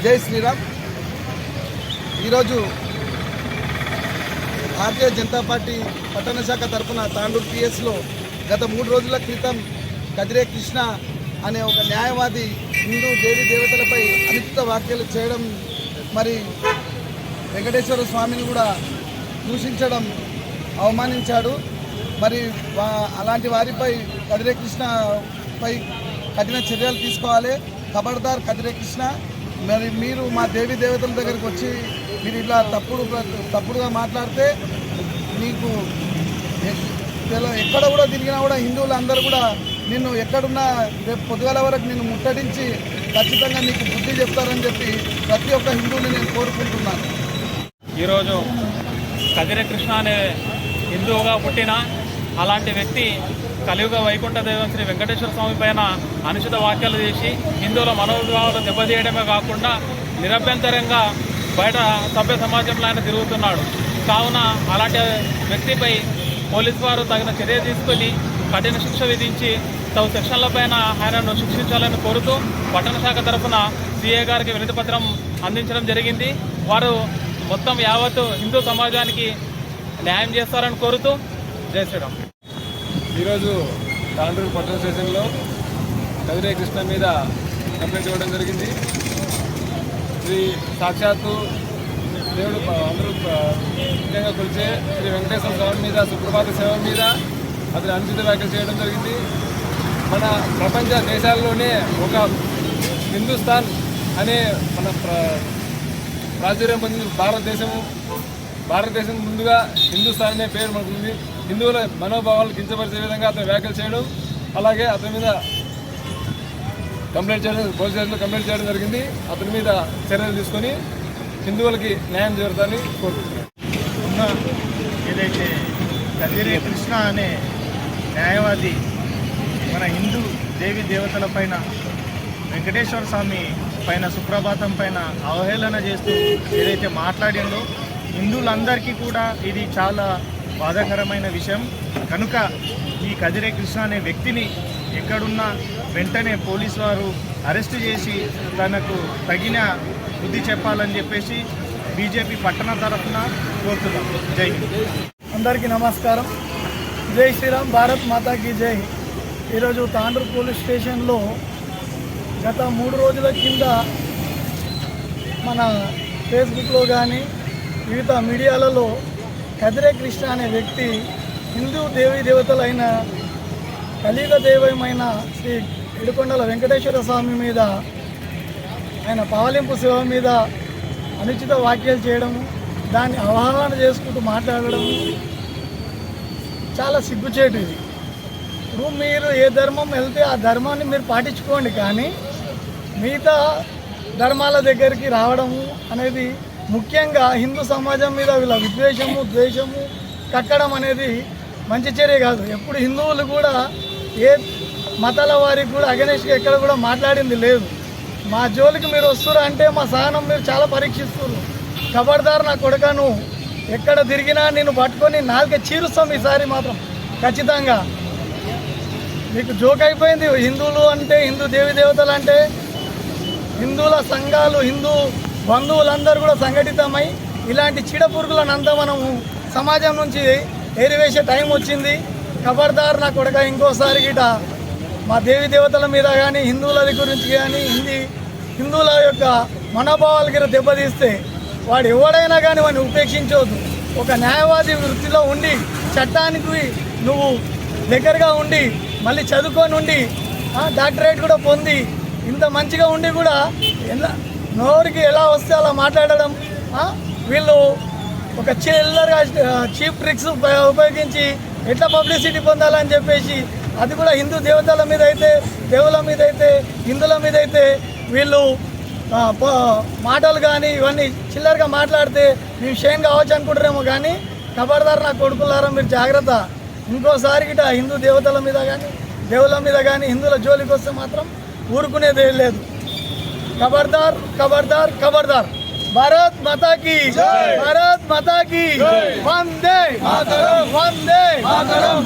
జై శ్రీరామ్. ఈరోజు భారతీయ జనతా పార్టీ పట్టణ శాఖ తరఫున తాండూరు పిఎస్లో గత 3 రోజుల క్రితం కదిరే కృష్ణ అనే ఒక న్యాయవాది హిందూ దేవీ దేవతలపై అనుచిత వ్యాఖ్యలు చేయడం, మరి వెంకటేశ్వర స్వామిని కూడా దూషించడం, అవమానించాడు. మరి అలాంటి వారిపై కదిరే కృష్ణపై కఠిన చర్యలు తీసుకోవాలి. ఖబర్దార్ కదిరే కృష్ణ. మరి మీరు మా దేవీ దేవతల దగ్గరికి వచ్చి మీరు ఇట్లా తప్పుడుగా మాట్లాడితే నీకు ఎక్కడ కూడా తిరిగినా కూడా హిందువులు అందరూ కూడా నిన్ను ఎక్కడున్నా రేపు పొద్దుగాల వరకు నిన్ను ముట్టడించి ఖచ్చితంగా నీకు బుద్ధి చెప్తారని చెప్పి ప్రతి ఒక్క హిందువుని నేను కోరుకుంటున్నాను. ఈరోజు కదిరే కృష్ణ అనే హిందువుగా పుట్టిన అలాంటి వ్యక్తి కలియుగ వైకుంఠ దైవం శ్రీ వెంకటేశ్వర స్వామి పైన అనుచిత వ్యాఖ్యలు చేసి హిందువుల మనోభావాలు దెబ్బతీయడమే కాకుండా నిరభ్యంతరంగా బయట సభ్య సమాజంలో ఆయన తిరుగుతున్నాడు. కావున అలాంటి వ్యక్తిపై పోలీసు వారు తగిన చర్య తీసుకొని కఠిన శిక్ష విధించి తగు సెక్షన్లపైన ఆయనను శిక్షించాలని కోరుతూ పట్టణ శాఖ తరఫున సిఏ గారికి వినతి పత్రం అందించడం జరిగింది. వారు మొత్తం యావత్తు హిందూ సమాజానికి న్యాయం చేస్తారని కోరుతూ జై శ్రీరామ్. ఈరోజు తాండూరు పట్టణ స్టేషన్లో కదిరే కృష్ణ మీద కంప్లైంట్ ఇవ్వడం జరిగింది. శ్రీ సాక్షాత్తు దేవుడు అందరూ ముఖ్యంగా కొలిచే శ్రీ వెంకటేశ్వర స్వామి మీద సుప్రభాత సేవ మీద అతను అనుచిత వ్యాఖ్యలు చేయడం జరిగింది. మన ప్రపంచ దేశాల్లోనే ఒక హిందుస్థాన్ అనే మన ప్రాచుర్యం పొందిన భారతదేశం ముందుగా హిందుస్థాన్ అనే పేరు మనకు ఉంది. హిందువుల మనోభావాలు కించపరిచే విధంగా అతను వ్యాఖ్యలు చేయడం, అలాగే అతని మీద కంప్లైంట్ చేయడం, పోలీస్ స్టేషన్లో కంప్లైంట్ చేయడం జరిగింది. అతని మీద చర్యలు తీసుకొని హిందువులకి న్యాయం జరుగుతుందని కోరుకుంటున్నాను. ఏదైతే కదిరే కృష్ణ అనే న్యాయవాది మన హిందూ దేవీ దేవతల పైన వెంకటేశ్వర స్వామి పైన సుప్రభాతం పైన అవహేళన చేస్తూ ఏదైతే మాట్లాడిందో హిందువులందరికీ కూడా ఇది చాలా బాధాకరమైన విషయం. కనుక ఈ కదిరే కృష్ణ అనే వ్యక్తిని ఎక్కడున్నా వెంటనే పోలీసు వారు అరెస్టు చేసి తనకు తగిన బుద్ధి చెప్పాలని చెప్పేసి బీజేపీ పట్టణ తరఫున కోరుతున్నాం. జై హింద్. అందరికీ నమస్కారం. జై శ్రీరామ్. భారత్ మాతాకి జై. ఈరోజు తాండూరు పోలీస్ స్టేషన్లో గత 3 రోజుల కింద మన ఫేస్బుక్లో కానీ వివిధ మీడియాలలో కదిరే కృష్ణ అనే వ్యక్తి హిందూ దేవీ దేవతలైన కలియుగ దైవమైన శ్రీ ఏడుకొండల వెంకటేశ్వర స్వామి మీద, ఆయన పావలింపు సేవ మీద అనుచిత వ్యాఖ్యలు చేయడము, దాన్ని అవగాహన చేసుకుంటూ మాట్లాడడము చాలా సిగ్గుచేటు. ఇది ఇప్పుడు మీరు ఏ ధర్మం వెళ్తే ఆ ధర్మాన్ని మీరు పాటించుకోండి, కానీ మిగతా ధర్మాల దగ్గరికి రావడము అనేది ముఖ్యంగా హిందూ సమాజం మీద వీళ్ళ విద్వేషము ద్వేషము కట్టడం అనేది మంచి చర్య కాదు. ఎప్పుడు హిందువులు కూడా ఏ మతాల వారికి కూడా అగెనెస్ట్గా ఎక్కడ కూడా మాట్లాడింది లేదు. మా జోలికి మీరు వస్తున్నారు అంటే మా సహనం మీరు చాలా పరీక్షిస్తున్నారు. ఖబర్దార్ నా కొడుకను, ఎక్కడ తిరిగినా నేను పట్టుకొని 4 చీరుస్తాం ఈసారి మాత్రం ఖచ్చితంగా. మీకు జోక్ అయిపోయింది. హిందువులు అంటే, హిందూ దేవీ దేవతలు అంటే, హిందువుల సంఘాలు, హిందూ బంధువులందరూ కూడా సంఘటితమై ఇలాంటి చీడపురుగులనంతా మనము సమాజం నుంచి ఏరివేసే టైం వచ్చింది. ఖబర్దార్ నా కొడుక, ఇంకోసారి గిట మా దేవీ దేవతల మీద కానీ హిందువుల గురించి కానీ హిందువుల యొక్క మనోభావాలకి దెబ్బతీస్తే వాడు ఎవడైనా కానీ వాడిని ఉపేక్షించవద్దు. ఒక న్యాయవాది వృత్తిలో ఉండి చట్టానికి నువ్వు దగ్గరగా ఉండి మళ్ళీ చదువుకొని ఉండి డాక్టరేట్ కూడా పొంది ఇంత మంచిగా ఉండి కూడా నోరికి ఎలా వస్తే అలా మాట్లాడడం, వీళ్ళు ఒక చిల్లరగా చీప్ ట్రిక్స్ ఉపయోగించి ఎట్లా పబ్లిసిటీ పొందాలని చెప్పేసి, అది కూడా హిందూ దేవతల మీద అయితే, దేవుల మీద అయితే, హిందువుల మీద అయితే వీళ్ళు మాటలు కానీ ఇవన్నీ చిల్లరగా మాట్లాడితే మేము షేమ్ కావచ్చు అనుకుంటారేమో, కానీ ఖబర్దార్ నా కొడుకులారా మీరు జాగ్రత్త. ఇంకోసారి గిట హిందూ దేవతల మీద కానీ దేవుల మీద కానీ హిందువుల జోలికి వస్తే మాత్రం ఊరుకునేది లేదు. ఖబర్దార్ ఖబర్దార్ ఖబర్దార్. భారత్ మాతా కీ జై. భారత్ మాతా కీ జై. వందే మాతరం. వందే మాతరం.